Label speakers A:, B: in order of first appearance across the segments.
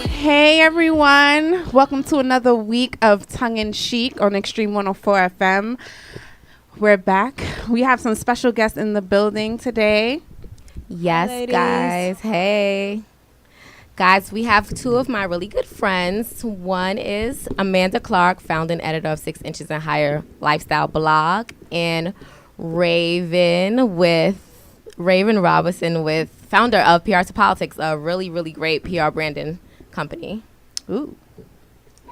A: Hey everyone, welcome to another week of Tongue Chic on Extreme 104 FM. We're back. We have some special guests in the building today.
B: Yes,
C: Hi,
B: guys. Hey. Guys, we have two of my really good friends. One is Amanda Clarke, founder and editor of 6 Inches and Higher lifestyle blog, and Raven Robinson, founder of PR to Politics, a really, really great PR branding company.
A: Ooh,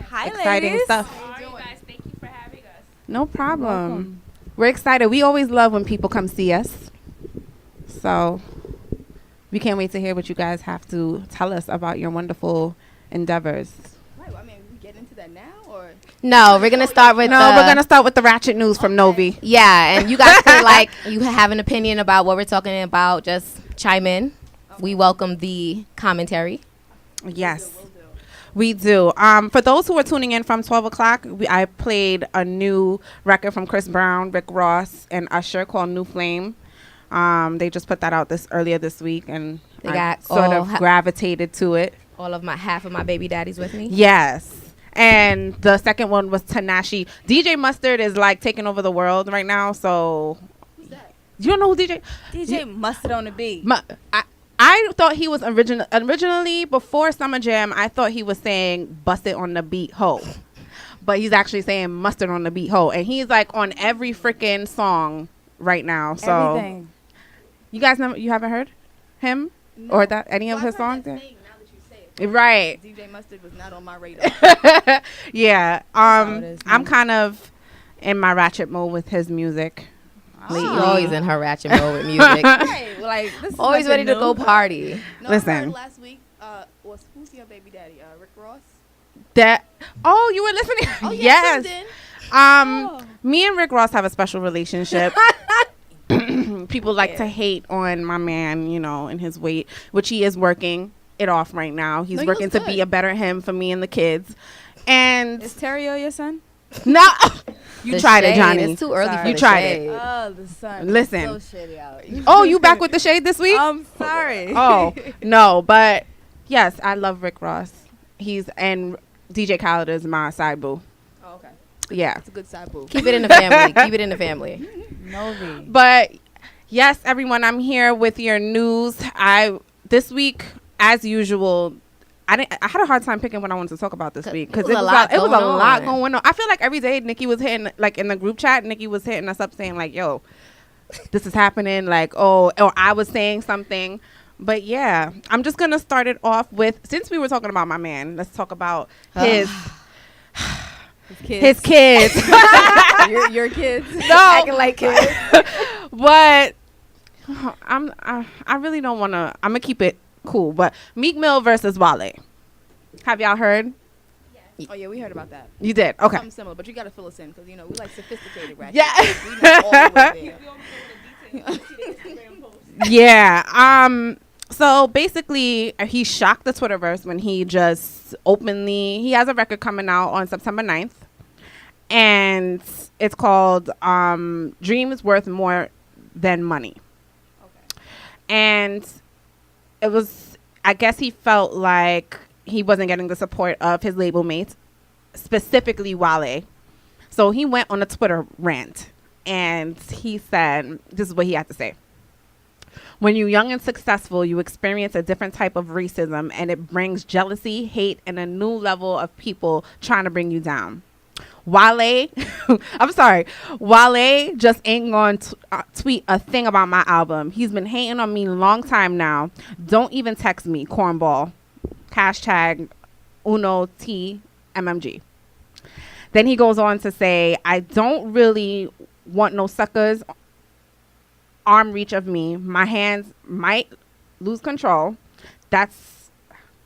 C: Hi,
A: exciting
C: ladies.
A: stuff.
D: How are you guys? Thank you for having us.
A: No problem.
C: Welcome.
A: We're excited. We always love when people come see us. So we can't wait to hear what you guys have to tell us about your wonderful endeavors.
C: Right, well, I mean, we get into that now, or
B: No, we're going to start with
A: We're going to start with the ratchet news from Novi.
B: Yeah, and you guys can, you have an opinion about what we're talking about, just chime in. We welcome the commentary.
A: Yes. We do. For those who are tuning in from 12 o'clock, I played a new record from Chris Brown, Rick Ross, and Usher called New Flame. They just put that out earlier this week, and
B: They
A: I
B: got
A: sort of gravitated to it.
B: Half of my baby daddies with me.
A: Yes. And the second one was Tanashi. DJ Mustard is like taking over the world right now. So
C: who's that?
A: you don't know who DJ?
C: DJ Mustard on the beat.
A: I thought he was originally before Summer Jam. I thought he was saying "bust it on the beat, ho," but he's actually saying "mustard on the beat, ho," and he's like on every freaking song right now. So
C: Everything.
A: you guys you haven't heard him or that any of his songs?
C: Now that you say it.
A: Right.
C: DJ Mustard was not on my radar.
A: Yeah.
C: how it is,
A: I'm
C: man.
A: kind of in my ratchet mode with his music.
B: She's always in her ratchet mode with music.
C: Right, well, like this is
B: Always ready
C: nothing
B: to go
C: new.
B: party.
C: No,
A: Listen.
C: I heard last week who's your baby daddy? Rick Ross.
A: You were listening?
C: Oh
A: Yes.
C: yes. Oh.
A: Me and Rick Ross have a special relationship. People like to hate on my man, and his weight, which he is working it off right now. He's
C: No, he
A: working
C: looks
A: to
C: good.
A: be a better him for me and the kids. And
C: Is Terrio your son?
A: no, you
B: The
A: tried it,
B: shade,
A: Johnny.
B: It's too early
C: Sorry.
B: for
A: You
B: the
A: tried
B: shade.
C: Oh, the son.
A: Listen.
C: So shitty out.
A: Oh, you back with the shade this week?
C: I'm sorry.
A: Oh, no, but yes, I love Rick Ross. And DJ Khaled is my side boo.
C: Oh, okay.
A: Yeah.
C: That's a good side boo.
B: Keep it in the family. Keep it in the family.
C: Novi.
A: But yes, everyone, I'm here with your news. This week, as usual, I had a hard time picking what I wanted to talk about this week because it was a lot going on. I feel like every day Nikki was hitting, like in the group chat, Nikki was hitting us up saying like, "Yo, this is happening," like, "Oh," or I was saying something. But yeah, I'm just gonna start it off with, since we were talking about my man, let's talk about his
C: Kids.
A: kids.
C: your kids.
A: No,
B: Acting like kids.
A: but I really don't want to. I'm gonna keep it cool. But Meek Mill versus Wale. Have y'all heard?
C: Oh yeah, we heard about that.
A: You did. Okay.
C: Something similar, but you gotta fill us in because we like sophisticated ratchet.
A: Yeah.
C: We know all the way there.
A: Yeah. So basically, he shocked the Twitterverse when he just he has a record coming out on September 9th, and it's called "Dreams Worth More Than Money."
C: Okay.
A: And it was, I guess he felt like he wasn't getting the support of his label mates, specifically Wale. So he went on a Twitter rant, and he said, this is what he had to say. "When you're young and successful, you experience a different type of racism, and it brings jealousy, hate, and a new level of people trying to bring you down. Wale, I'm sorry, Wale just ain't going to tweet a thing about my album. He's been hating on me a long time now. Don't even text me, cornball. Hashtag Uno T MMG." Then he goes on to say, "I don't really want no suckers arm reach of me. My hands might lose control. That's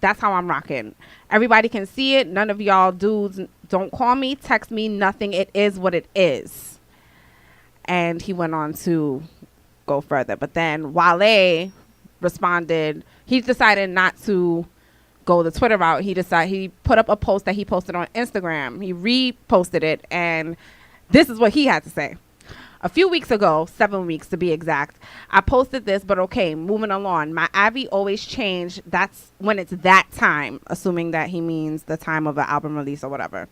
A: how I'm rocking. Everybody can see it. None of y'all dudes, don't call me, text me, nothing. It is what it is." And he went on to go further. But then Wale responded. He decided not to go the Twitter route. He put up a post that he posted on Instagram. He reposted it, and this is what he had to say. a few weeks ago, 7 weeks to be exact, I posted this, but okay, moving along. My Abby always change. That's when it's that time, assuming that he means the time of an album release or whatever.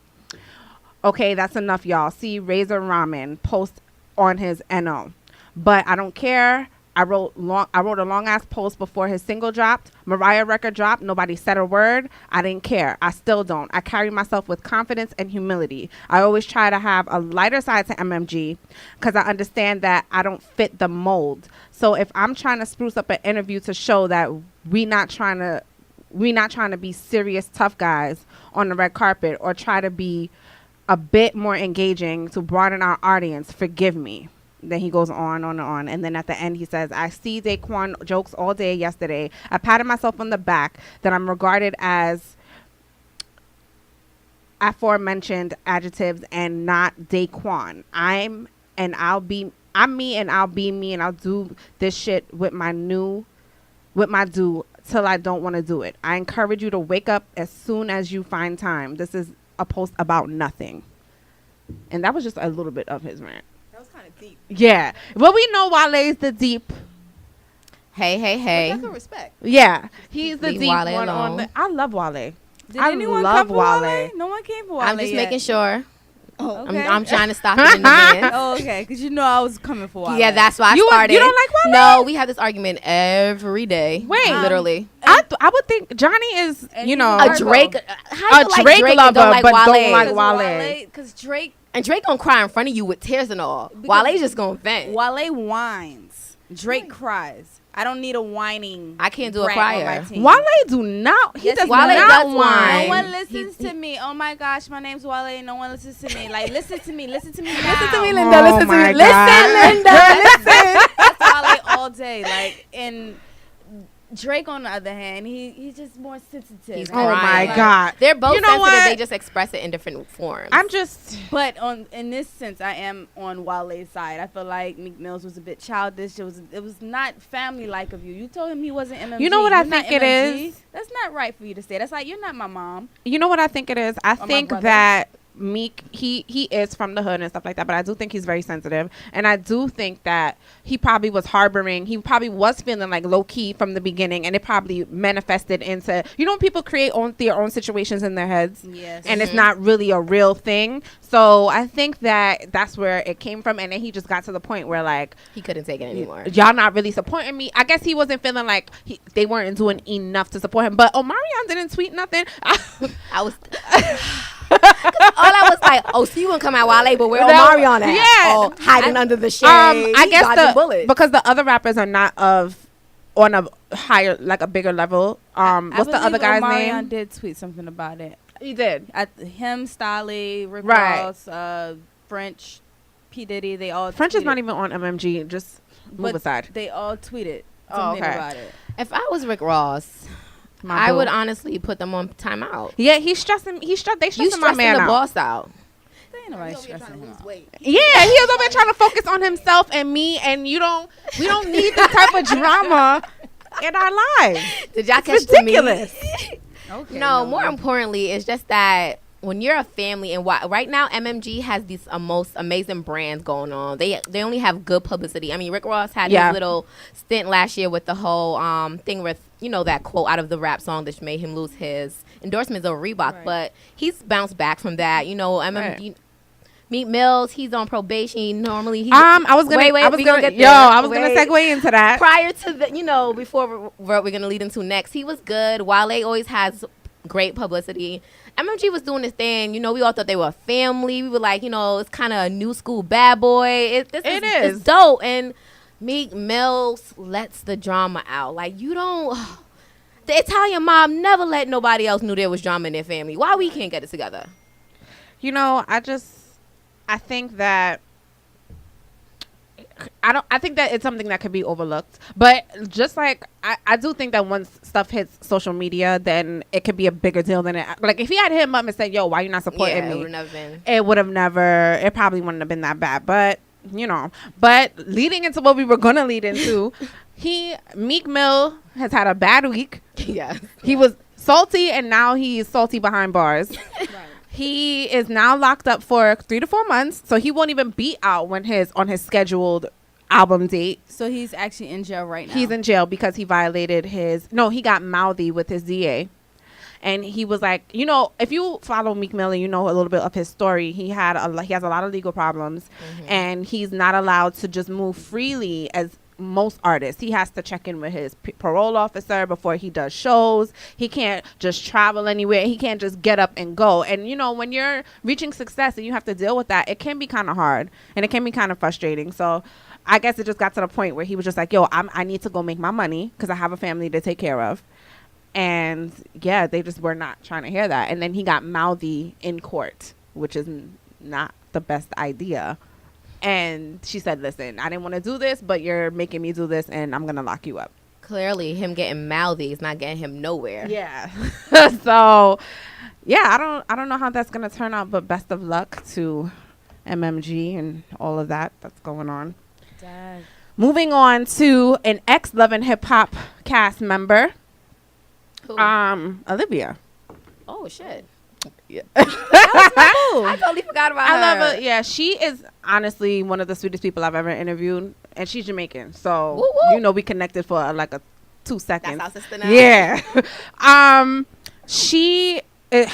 A: Okay, that's enough, y'all. See, Razor Ramen post on his NO. But I don't care. I wrote a long ass post before his single dropped. Mariah record dropped. Nobody said a word. I didn't care. I still don't. I carry myself with confidence and humility. I always try to have a lighter side to MMG because I understand that I don't fit the mold. So if I'm trying to spruce up an interview to show that we not trying to be serious tough guys on the red carpet or try to be a bit more engaging to broaden our audience, forgive me. Then he goes on and on. And then at the end, he says, I see Daquan jokes all day yesterday. I patted myself on the back that I'm regarded as aforementioned adjectives and not Daquan. I'm me and I'll be me and I'll do this shit with my do till I don't want to do it. I encourage you to wake up as soon as you find time. This is a post about nothing. And that was just a little bit of his rant.
C: That was kind of deep.
A: Yeah. Well, we know Wale's the deep.
B: Hey.
C: But that's a respect.
A: Yeah. He's the
B: Leave
A: deep
B: Wale
A: one on
B: alone.
A: the... I love Wale.
C: Did
A: I
C: anyone
A: love
C: come for Wale?
A: Wale.
C: No one came for Wale
B: I'm just
C: yet.
B: making sure.
C: Oh, okay.
B: I'm trying to stop it in advance.
C: Oh, okay. Because you know I was coming for Wale.
B: Yeah, that's why I
A: You
B: started.
A: don't like Wale?
B: No, we have this argument every day.
A: Wait.
B: Literally.
A: I would think Johnny is,
C: And
A: you
C: he's
A: know...
C: a
B: A Drake. How
A: A
B: you like
A: Drake
B: Drake
A: lover,
B: and don't like
A: but
B: Wale?
A: don't like Wale.
C: Because Drake
B: And Drake gonna cry in front of you with tears and all.
C: Because
B: Wale's just gonna vent.
C: Wale whines. Drake cries. I don't need a whining.
B: I can't do a
C: brat on my
B: crier.
C: team.
A: Wale do not... He
C: Yes,
A: does
C: Wale
A: not
B: does
C: No
B: whine.
A: whine.
C: one listens to me. Oh my gosh, my name's Wale. No one listens to me. Like, listen to me. Listen to me now.
B: Listen to me,
A: Oh
B: Linda. Listen to
A: my
B: me.
A: God.
B: Listen, Linda. Listen.
C: That's Wale all day. Like, and Drake, on the other hand, he's just more sensitive.
B: He's
A: Oh my
B: crying.
A: God.
B: They're both
A: You know
B: sensitive.
A: what?
B: They just express it in different forms.
A: I'm just...
C: But in this sense, I am on Wale's side. I feel like Meek Mill's was a bit childish. It was not family like of you. You told him he wasn't MMG.
A: You know what I
C: You're not
A: think it
C: MMG.
A: is?
C: That's not right for you to say. That's like, you're not my mom.
A: You know what I think it is? I
C: my
A: think
C: brother.
A: that Meek, he is from the hood and stuff like that, but I do think he's very sensitive. And I do think that he probably was feeling like low key from the beginning, and it probably manifested into, you know, when people create their own situations in their heads.
C: Yes.
A: And it's not really a real thing. So I think that that's where it came from. And then he just got to the point where, like,
B: he couldn't take it anymore.
A: y'all not really supporting me. I guess he wasn't feeling like they weren't doing enough to support him. But Omarion didn't tweet nothing.
B: I was. All I was like, oh, so you gonna come at Wale, but where Omarion at?
A: Yeah.
B: Oh, hiding under the shade.
A: I guess
B: dodging bullets.
A: because the other rappers are not on a higher, like a bigger level. What's the other guy's
C: Omarion
A: name?
C: did tweet something about it.
A: He did.
C: Him, Stolly, Rick
A: Right.
C: Ross, French, P. Diddy, they all
A: French is
C: tweeted.
A: not even on MMG. Just move
C: But
A: aside.
C: They all tweeted
A: Oh,
C: something
A: okay.
C: about it.
B: If I was Rick Ross,
A: My
B: I
A: boo.
B: would honestly put them on timeout.
A: Yeah, they stressing
B: You
A: my
B: stressing
A: man
B: the
A: out.
B: boss out.
C: They ain't nobody stressing him out.
A: Yeah, he was over there trying to focus on himself and me, and we don't need this type of drama in our lives.
B: Did y'all
A: It's
B: catch
A: ridiculous.
B: the meme?
C: Okay,
B: No, more importantly, it's just that when you're a family, and right now MMG has these most amazing brands going on. They only have good publicity. I mean, Rick Ross had his little stint last year with the whole thing with, you know, that quote out of the rap song that made him lose his endorsements over Reebok.
C: Right.
B: But he's bounced back from that. You know, MMG. Meek Mills, he's on probation. Normally,
A: I was gonna segue into that.
B: Prior to the, you know, before what we're gonna lead into next, he was good. Wale always has great publicity. MMG was doing this thing. You know, we all thought they were a family. We were like, you know, it's kind of a new school bad boy. It is. It's dope. And Meek Mills lets the drama out. Like, you don't. The Italian mob never let nobody else knew there was drama in their family. Why we can't get it together?
A: You know, I think that I think that it's something that could be overlooked. But just like I do think that once stuff hits social media, then it could be a bigger deal than it. Like if he had hit him up and said, "Yo, why you not supporting me?" It would have never. It probably wouldn't have been that bad. But you know. But leading into what we were gonna lead into, Meek Mill has had a bad week.
B: Yeah.
A: He was salty, and now he's salty behind bars.
C: Right.
A: He is now locked up for 3 to 4 months, so he won't even be out when on his scheduled album date.
C: So he's actually in jail right now.
A: He's in jail because he violated he got mouthy with his DA. And he was like, if you follow Meek Mill and you know a little bit of his story, he has a lot of legal problems, and he's not allowed to just move freely as most artists. He has to check in with his parole officer before he does shows. He can't just travel anywhere. He can't just get up and go. And when you're reaching success and you have to deal with that, it can be kind of hard and it can be kind of frustrating. So I guess it just got to the point where he was just like, yo, I need to go make my money because I have a family to take care of. And yeah, they just were not trying to hear that. And then he got mouthy in court, which is not the best idea. And she said, listen, I didn't want to do this, but you're making me do this, and I'm going to lock you up.
B: Clearly, him getting mouthy is not getting him nowhere.
A: Yeah. So, yeah, I don't know how that's going to turn out, but best of luck to MMG and all of that's going on.
C: Dad.
A: Moving on to an ex-Love and Hip Hop cast member,
B: Who?
A: Olivia.
B: Oh, shit.
A: Yeah.
B: I totally forgot about her.
A: I love her. Yeah, she is honestly one of the sweetest people I've ever interviewed, and she's Jamaican. So
B: Woo, woo.
A: We connected for like a 2 seconds.
B: That's our sister now.
A: Yeah. She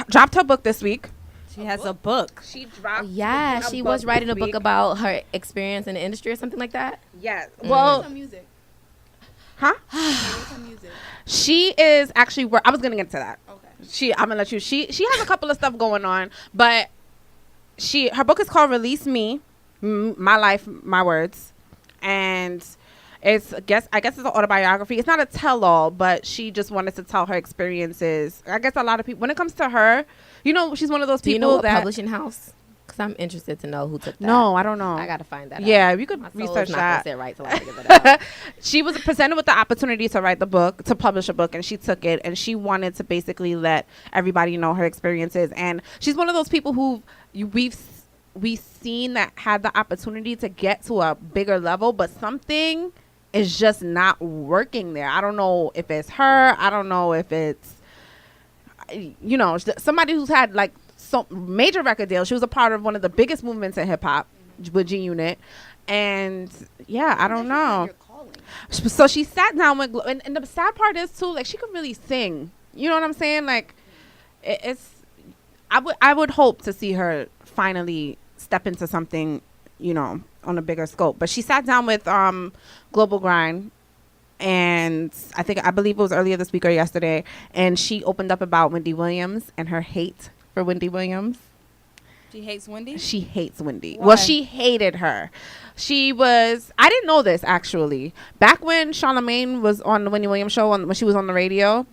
A: dropped her book this week.
C: She has a book.
A: She dropped.
B: Yeah,
A: a
B: she
A: book
B: was writing a
A: this
B: book
A: week.
B: about her experience in the industry or something like that.
A: Yes.
B: Mm.
A: Well,
D: music.
A: huh?
D: Music.
A: She is actually. I was gonna get to that.
D: Okay.
A: I'm gonna let you. She has a couple of stuff going on, but her book is called Release Me, My Life, My Words, and I guess it's an autobiography. It's not a tell-all, but she just wanted to tell her experiences. I guess a lot of people, when it comes to her, she's one of those people.
B: Do you know what
A: that
B: publishing house? Because I'm interested to know who took that.
A: No, I don't know.
B: I gotta find that out.
A: Yeah, you could
B: My soul's
A: research
B: not
A: that.
B: gonna sit right till I figure that out.
A: She was presented with the opportunity to write the book, to publish a book, and she took it, and she wanted to basically let everybody know her experiences. And she's one of those people who we've seen that had the opportunity to get to a bigger level, but something is just not working there. I don't know if it's her. I don't know if it's somebody who's had like some major record deals. She was a part of one of the biggest movements in hip hop with G Unit, and yeah, I don't know. So she sat down with, and the sad part is too, like, she could really sing. You know what I'm saying? Like, I would hope to see her finally step into something, on a bigger scope. But she sat down with Global Grind, and I believe it was earlier this week or yesterday, and she opened up about Wendy Williams and her hate for Wendy Williams.
C: She hates Wendy?
A: She hates Wendy.
C: Why?
A: Well, she hated her. I didn't know this actually. Back when Charlamagne was on the Wendy Williams show, when she was on the radio,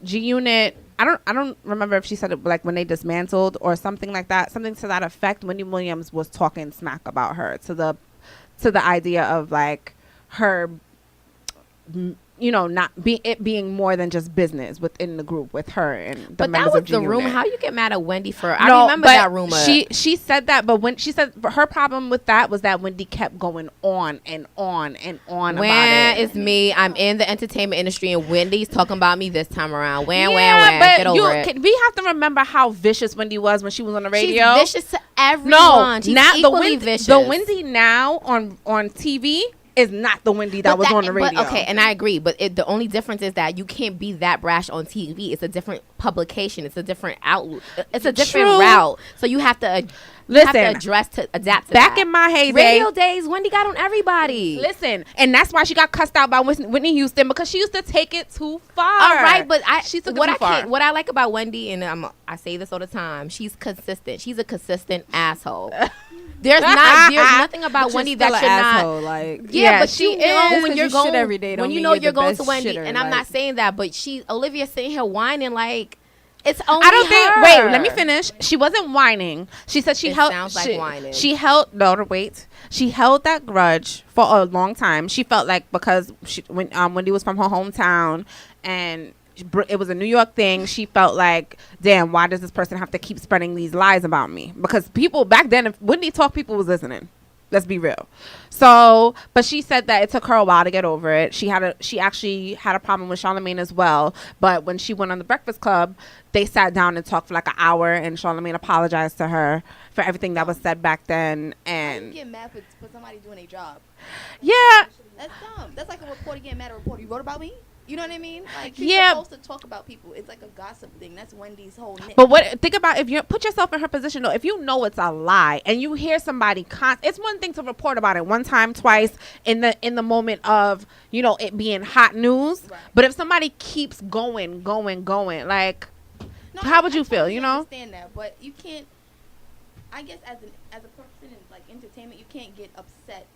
A: G Unit, I don't remember if she said it like when they dismantled or something like that, something to that effect. Wendy Williams was talking smack about her to the idea of like her, not being more than just business within the group with her and the
B: But
A: members
B: that was
A: of G
B: the
A: Unit.
B: rumor. How you get mad at Wendy for? I remember that rumor.
A: She said that, but when she said her problem with that was that Wendy kept going on and on and on
B: When
A: about it.
B: it's me, I'm in the entertainment industry, and Wendy's talking about me this time around. When,
A: but
B: get over it.
A: we have to remember how vicious Wendy was when she was on the radio.
B: She's vicious to everyone.
A: No,
B: She's
A: not the
B: equally
A: Wendy.
B: vicious.
A: The Wendy now on TV is not the Wendy that was on the radio.
B: But, okay, and I agree. But the only difference is that you can't be that brash on TV. It's a different publication. It's a different outlook. It's a different
A: True.
B: route. So you have to adapt to
A: Back
B: that.
A: in my heyday,
B: Radio days, Wendy got on everybody.
A: Listen, and that's why she got cussed out by Whitney Houston, because she used to take it too far.
B: All right, but
A: she took it too far.
B: what I like about Wendy, and I say this all the time, she's consistent. She's a consistent asshole. There's nothing about Wendy that you're not.
C: Like,
B: Yeah, but
A: she
B: you know
A: is.
B: when you're
C: You
B: going
C: shit every day
B: when
C: don't
B: you
C: mean
B: know
C: you're
B: you're
C: the
B: going to
C: best
B: Wendy,
C: shitter,
B: and I'm not
C: like-
B: saying that, but Olivia's sitting here whining like it's only
A: I don't think.
B: her.
A: Wait, let me finish. She wasn't whining. She said she
B: It
A: held.
B: sounds like whining.
A: She held. No, wait. She held that grudge for a long time. She felt like because when Wendy was from her hometown and it was a New York thing, she felt like, damn, why does this person have to keep spreading these lies about me? Because people back then, if Wendy talked, people was listening. Let's be real. So, but she said that it took her a while to get over it. She actually had a problem with Charlamagne as well. But when she went on the Breakfast Club, they sat down and talked for like an hour, and Charlamagne apologized to her for everything that was said back then. And
E: you get mad for somebody doing a job.
A: Yeah.
E: That's dumb. That's like a reporter getting mad at a reporter. You wrote about me? You know what I mean? Like, you're
A: Yeah.
E: supposed to talk about people. It's like a gossip thing. That's Wendy's whole niche.
A: But think about, if you put yourself in her position though, if you know it's a lie and you hear somebody it's one thing to report about it one time, twice in the moment of, you know, it being hot news.
E: Right.
A: But if somebody keeps going, like,
E: No,
A: how would
E: I
A: you feel,
E: totally
A: you know?
E: understand that, but you can't. I guess as a person in like entertainment, you can't get upset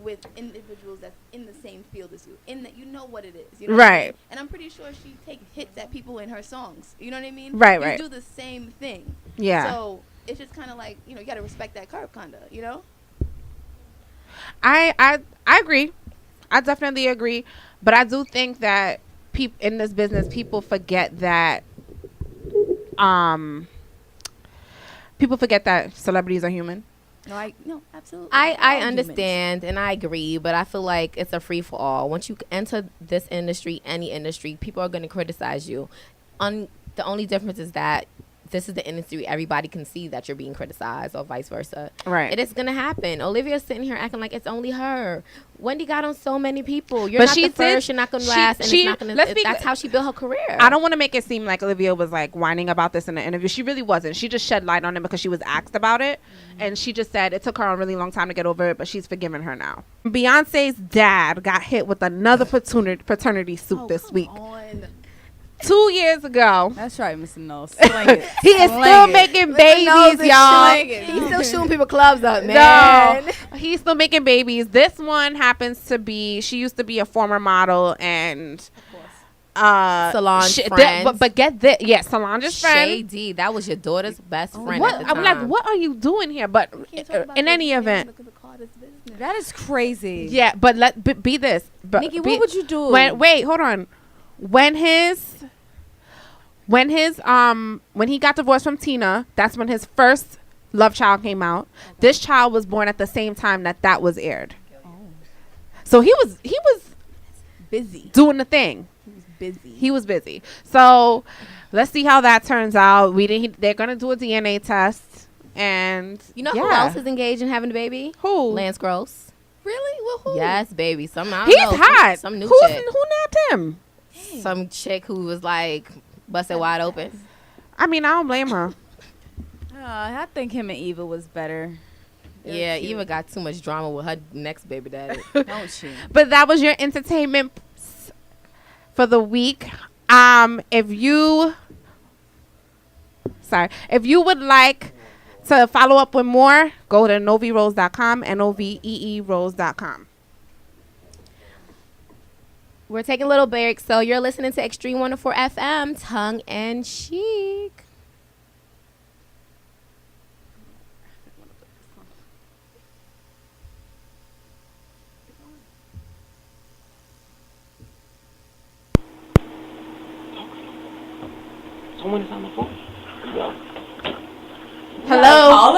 E: with individuals that's in the same field as you. In that, you know what it is, you know what I mean?
A: Right.
E: And I'm pretty sure she takes hits at people in her songs. You know what I mean?
A: Right,
E: you
A: right.
E: do the same thing.
A: Yeah.
E: So it's just kind of like, you know, you got to respect that curb kinda, you know?
A: I agree. I definitely agree. But I do think that in this business, people forget that celebrities are human.
E: No, absolutely.
B: I understand and I agree, but I feel like it's a free for all. Once you enter this industry, any industry, people are going to criticize you. The only difference is that this is the industry, everybody can see that you're being criticized, or vice versa.
A: Right.
B: It is going to happen. Olivia's sitting here acting like it's only her. Wendy got on so many people. You're
A: But
B: not
A: she
B: the first.
A: did-
B: You're not going to
A: she-
B: last. And
A: she-
B: it's not going
A: let's
B: to.
A: be-
B: That's how she built her career.
A: I don't want to make it seem like Olivia was like whining about this in the interview. She really wasn't. She just shed light on it because she was asked about it. And she just said it took her a really long time to get over it, but she's forgiven her now. Beyonce's dad got hit with another paternity suit this week. 2 years ago.
C: That's right, Mr. Knowles. Sling it.
A: He is still making babies, y'all.
B: He's still shooting people clubs up, man.
A: No, he's still making babies. This one happens to be, she used to be a former model and
B: Solange's friend.
A: but get this, Solange's friend.
B: Shady. That was your daughter's best friend
A: What?
B: at the
A: I'm
B: time.
A: like, what are you doing here? But in any event,
C: That is crazy.
A: yeah. But be this. But
C: Nikki, what would you do?
A: Wait, hold on. When he got divorced from Tina, that's when his first Love Child came out. Okay. This child was born at the same time that was aired. Oh. So he was
E: busy
A: doing the thing. He was busy. So let's see how that turns out. They're gonna do a DNA test, and
B: you know who else is engaged in having a baby?
A: Who?
B: Lance Gross.
E: Really? Well, who?
B: Yes, baby. He's
A: hot.
B: Some new
A: Who
B: chick.
A: nabbed him?
E: Dang.
B: Some chick who was like busted wide open.
A: I mean, I don't blame her.
C: I think him and Eva was better.
B: Yeah, Eva got too much drama with her next baby daddy.
C: Don't she?
A: But that was your entertainment for the week. If you would like to follow up with more, go to noverose.com, noveerose.com.
B: We're taking a little break, so you're listening to Extreme 104 FM, Tongue and Chic.
F: Someone is on the phone.
A: Hello.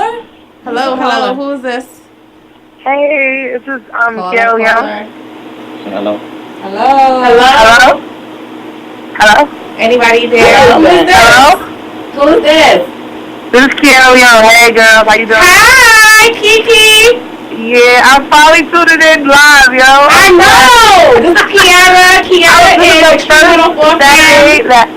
A: Hello. Who is this?
G: Hey, this is
B: Caller.
G: Gail Young.
F: Say hello.
G: Hello? Hello?
A: Anybody there?
G: Hello?
A: Who is this?
G: This is Kiara Young. Hey, girls. How you doing?
A: Hi, Kiki.
G: Yeah, I'm finally tuning in live, yo.
A: I know. This is Kiara. Kiara is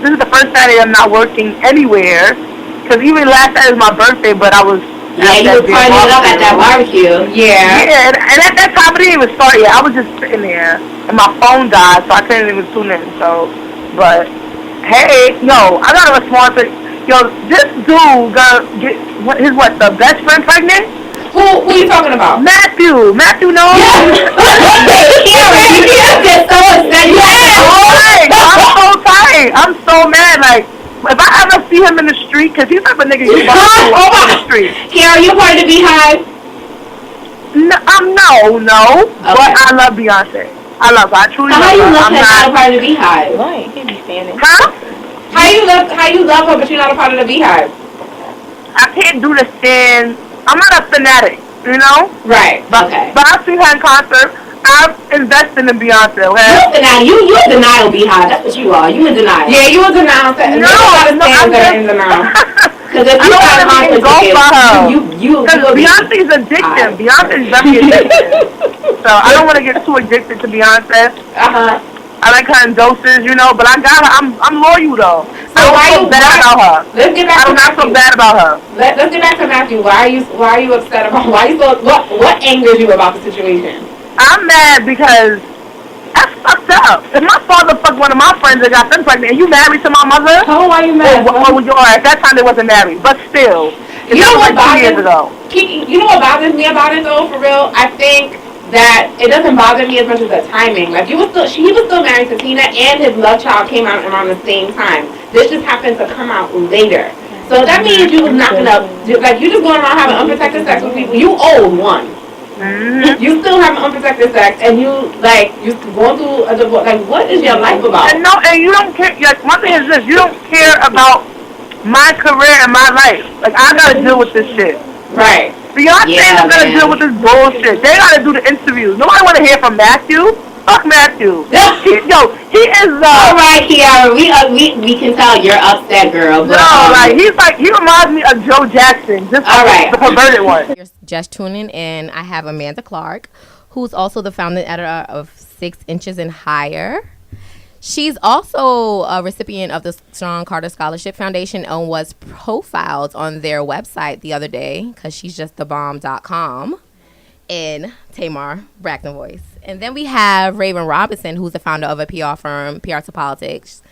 G: This is the first Saturday I'm not working anywhere. Because even last Saturday was my birthday, but I was...
H: Yeah, you were partying up at that barbecue.
A: Yeah.
G: Yeah, and at that time, it didn't even start yet. I was just sitting there, and my phone died, so I couldn't even tune in. So, but, hey, yo, I got a response. Yo, this dude got the best friend pregnant?
H: Who are you talking about?
G: Matthew knows? I'm so mad. Like, if I ever see him in the street, because he's the type of nigga you want to walk in the street.
H: Kiara, you part of the Beehive?
G: No. Okay. But I love Beyonce. I love her. I truly love her.
H: How you love
G: I'm
H: her not a
G: not...
H: part of the Beehive?
F: Right, you can't be standing.
G: Huh?
H: How you love her but you're not a part of the Beehive?
G: I can't do the sin. I'm not a fanatic. You know?
H: Right.
G: But
H: Okay.
G: I've seen her in concert. I've invested in Beyonce, okay?
H: You a denial beehive. That's what you are. You in denial. Yeah, you a denial.
G: No, I'm just
H: in denial. Because if
G: I
H: you
G: don't
H: got
G: want to be engulfed by her.
H: you
G: Because Beyonce's addiction. Beyonce's very addictive. So I don't want to get too addicted to Beyonce. I like her in doses, you know, but I got her. I'm loyal though.
H: So
G: I don't feel bad about her.
H: Let's get back
G: I
H: to
G: do not feel bad about her.
H: Let's get back to Matthew. Why are you upset about? What angers you about the situation?
G: I'm mad because that's fucked up. If my father fucked one of my friends and got them pregnant, and you married to my mother?
H: How old are you mad?
G: At that time they wasn't married, but still.
H: You know what
G: like 2 years ago.
H: You know what bothers me about it though, for real? I think that it doesn't bother me as much as the timing. Like he was still married to Tina, and his love child came out around the same time. This just happened to come out later. So that means you was knocking up, like you just going around having unprotected sex with people. You old one. Mm-hmm. You still having unprotected sex, and you going through a divorce. Like, what is your life about?
G: And you don't care. Like, one thing is this: you don't care about my career and my life. Like, I gotta deal with this shit.
H: Right.
G: Beyonce ain't gonna deal with this bullshit. They gotta do the interviews. Nobody wanna hear from Matthew. Fuck Matthew. He is.
H: All right, Kiara. We can tell you're upset, girl. But,
G: he reminds me of Joe Jackson. Just the perverted one.
B: You're just tuning in. I have Amanda Clarke, who's also the founding editor of 6 Inches and Higher. She's also a recipient of the Sean Carter Scholarship Foundation and was profiled on their website the other day because she's just thebomb.com in Tamar Braxton voice. And then we have Raven Robinson, who's the founder of a PR firm, PR to Politics.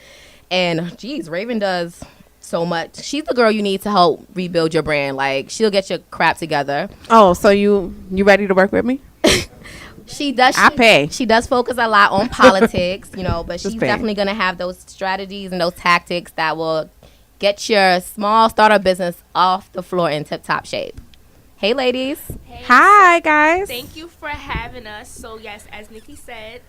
B: And geez, Raven does so much. She's the girl you need to help rebuild your brand. Like, she'll get your crap together.
A: Oh, so you ready to work with me?
B: She does.
A: I pay.
B: She does focus a lot on politics, you know, but she's definitely going to have those strategies and those tactics that will get your small startup business off the floor in tip-top shape. Hey, ladies.
D: Hey,
A: Hi, guys.
D: Thank you for having us. So, yes, as Nikki said,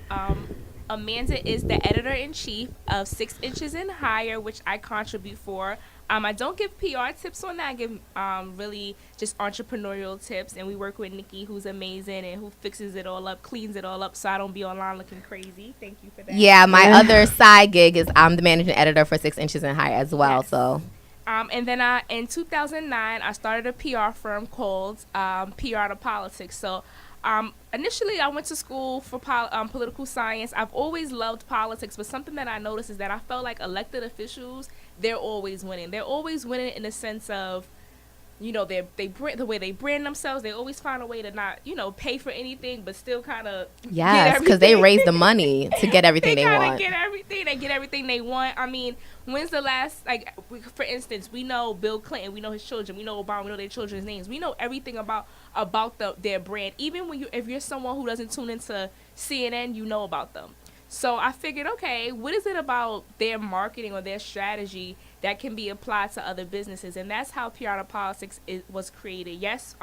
D: Amanda is the editor-in-chief of 6 Inches and Higher, which I contribute for. I don't give PR tips on that. I give really just entrepreneurial tips, and we work with Nikki, who's amazing and who fixes it all up, cleans it all up, so I don't be online looking crazy. Thank you for that.
B: Yeah, my other side gig is I'm the managing editor for 6 Inches and Higher as well. Yes. So.
D: And then in 2009, I started a PR firm called PR to Politics. So initially, I went to school for political science. I've always loved politics, but something that I noticed is that I felt like elected officials, they're always winning. They're always winning in the sense of, you know, the way they brand themselves. They always find a way to not, you know, pay for anything, but still kind of
B: yes, because they raise the money to get everything they want.
D: They get everything they want. I mean, when's the last, like, for instance, we know Bill Clinton, we know his children, we know Obama, we know their children's names, we know everything about their brand. Even if you're someone who doesn't tune into CNN, you know about them. So I figured, okay, what is it about their marketing or their strategy that can be applied to other businesses? And that's how PR to Politics was created. Yes,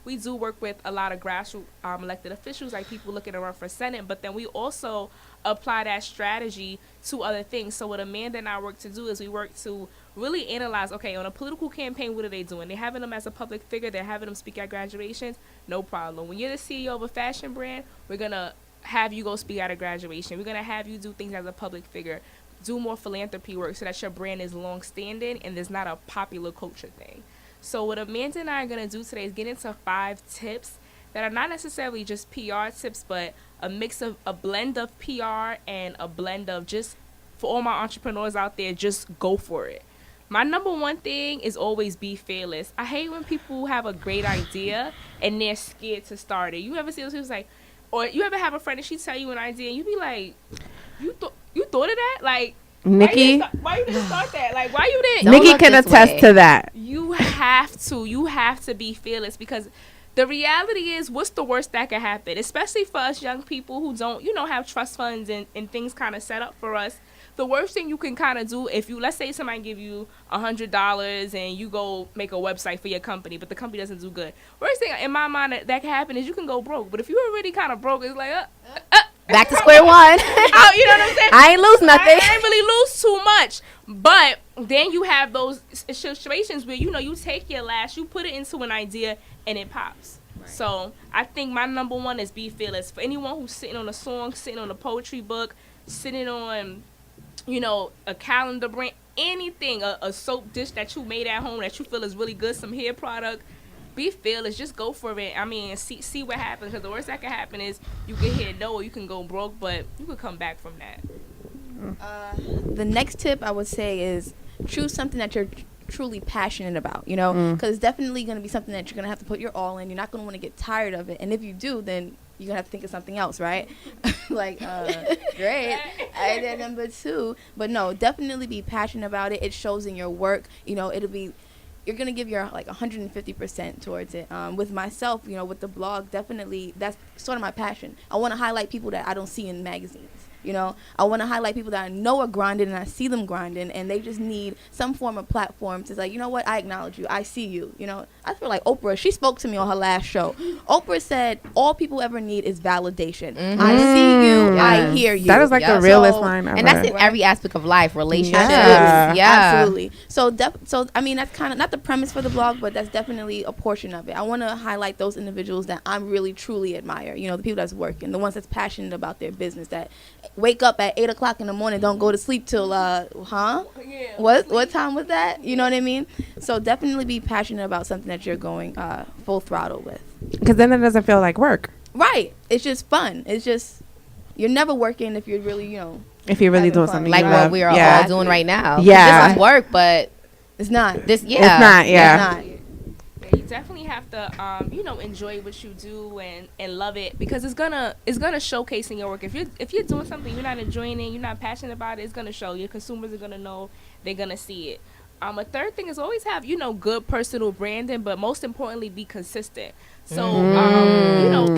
D: we do work with a lot of grassroots elected officials, like people looking to run for Senate, but then we also apply that strategy to other things. So what Amanda and I work to do is we work to really analyze, okay, on a political campaign, what are they doing? They're having them as a public figure. They're having them speak at graduations. No problem. When you're the CEO of a fashion brand, we're going to have you go speak at a graduation. We're going to have you do things as a public figure, do more philanthropy work so that your brand is long-standing and there's not a popular culture thing. So what Amanda and I are going to do today is get into 5 tips that are not necessarily just PR tips, but a mix of a blend of PR and a blend of just, for all my entrepreneurs out there, just go for it. My number one thing is always be fearless. I hate when people have a great idea and they're scared to start it. You ever see those people like, or you ever have a friend and she tell you an idea and you be like, you thought of that? Like,
A: Nikki,
D: why you didn't start that? Like, why you didn't?
A: Nikki can attest to that.
D: You have to be fearless, because the reality is, what's the worst that could happen? Especially for us young people who don't, have trust funds and things kind of set up for us. The worst thing you can kind of do, if you, let's say somebody give you $100 and you go make a website for your company, but the company doesn't do good. Worst thing in my mind that can happen is you can go broke. But if you're already kind of broke, it's like,
B: back to square one.
D: You know what I'm saying?
B: I ain't lose nothing.
D: I ain't really lose too much. But then you have those situations where, you take your last, you put it into an idea and it pops. Right. So I think my number one is be fearless. For anyone who's sitting on a song, sitting on a poetry book, sitting on, a calendar brand, anything, a soap dish that you made at home that you feel is really good, some hair product, be fearless. Just go for it. I mean, see what happens. Because the worst that can happen is you can hit no or you can go broke, but you could come back from that.
E: The next tip I would say is choose something that you're truly passionate about, because it's definitely going to be something that you're going to have to put your all in. You're not going to want to get tired of it. And if you do, then you're going to have to think of something else, right? Great. And then number 2, but no, definitely be passionate about it. It shows in your work. It'll be, you're going to give your 150% towards it. With myself, with the blog, definitely that's sort of my passion. I want to highlight people that I don't see in magazines. I want to highlight people that I know are grinding and I see them grinding and they just need some form of platform to say, you know what, I acknowledge you. I see you. I feel like Oprah, she spoke to me on her last show. Oprah said, all people ever need is validation. I see you. Yeah. I hear you.
A: That is the realest line ever.
B: And that's in every aspect of life, relationships.
E: Absolutely. So I mean, that's kind of not the premise for the blog, but that's definitely a portion of it. I want to highlight those individuals that I really, truly admire. The people that's working, the ones that's passionate about their business, that wake up at 8 o'clock in the morning, don't go to sleep till what time was that? You know what I mean? So definitely be passionate about something that you're going full throttle with,
A: because then it doesn't feel like work.
E: Right. It's just fun. It's just, you're never working if you're really
A: if you're really doing something
B: like what we are all doing right now.
A: Yeah,
B: this is work, but
E: it's not.
B: It's not.
A: Yeah,
E: it's not.
D: You definitely have to enjoy what you do and love it, because it's gonna showcase in your work. If you're doing something you're not enjoying it, you're not passionate about it, it's gonna show. Your consumers are gonna know, they're gonna see it. A third thing is always have good personal branding, but most importantly be consistent. So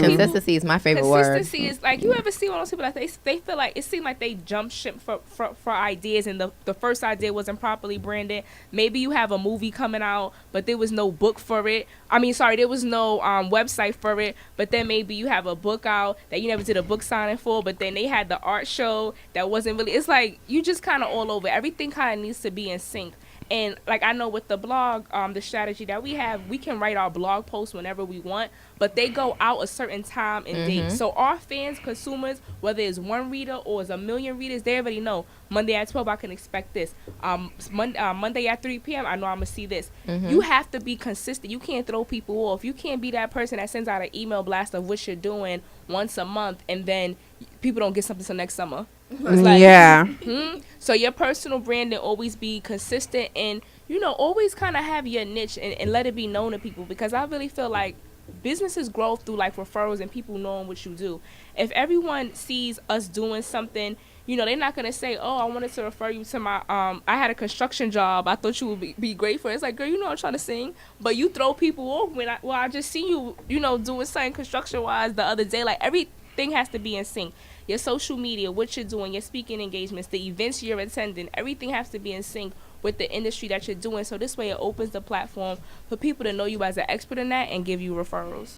B: consistency is my favorite word.
D: Consistency is like, you ever see one of those people that they feel like it seemed like they jump ship for ideas, and the first idea wasn't properly branded. Maybe you have a movie coming out, but there was no book for it. There was no website for it. But then maybe you have a book out that you never did a book signing for, but then they had the art show that wasn't really. It's like you just kind of all over. Everything kind of needs to be in sync. And I know with the blog, the strategy that we have, we can write our blog posts whenever we want, but they go out a certain time and date. So our fans, consumers, whether it's one reader or it's a million readers, they already know Monday at 12 I can expect this. Monday at 3 p.m. I know I'm gonna see this. You have to be consistent. You can't throw people off. You can't be that person that sends out an email blast of what you're doing once a month and then people don't get something till next summer. It's like, So your personal branding, always be consistent and, always kind of have your niche and let it be known to people, because I really feel like businesses grow through referrals and people knowing what you do. If everyone sees us doing something, they're not going to say, oh, I wanted to refer you to my, I had a construction job. I thought you would be great for it. It's like, girl, I'm trying to sing, but you throw people off when I just see you, doing something construction wise the other day. Like, everything has to be in sync. Your social media, what you're doing, your speaking engagements, the events you're attending, everything has to be in sync with the industry that you're doing. So this way it opens the platform for people to know you as an expert in that and give you referrals.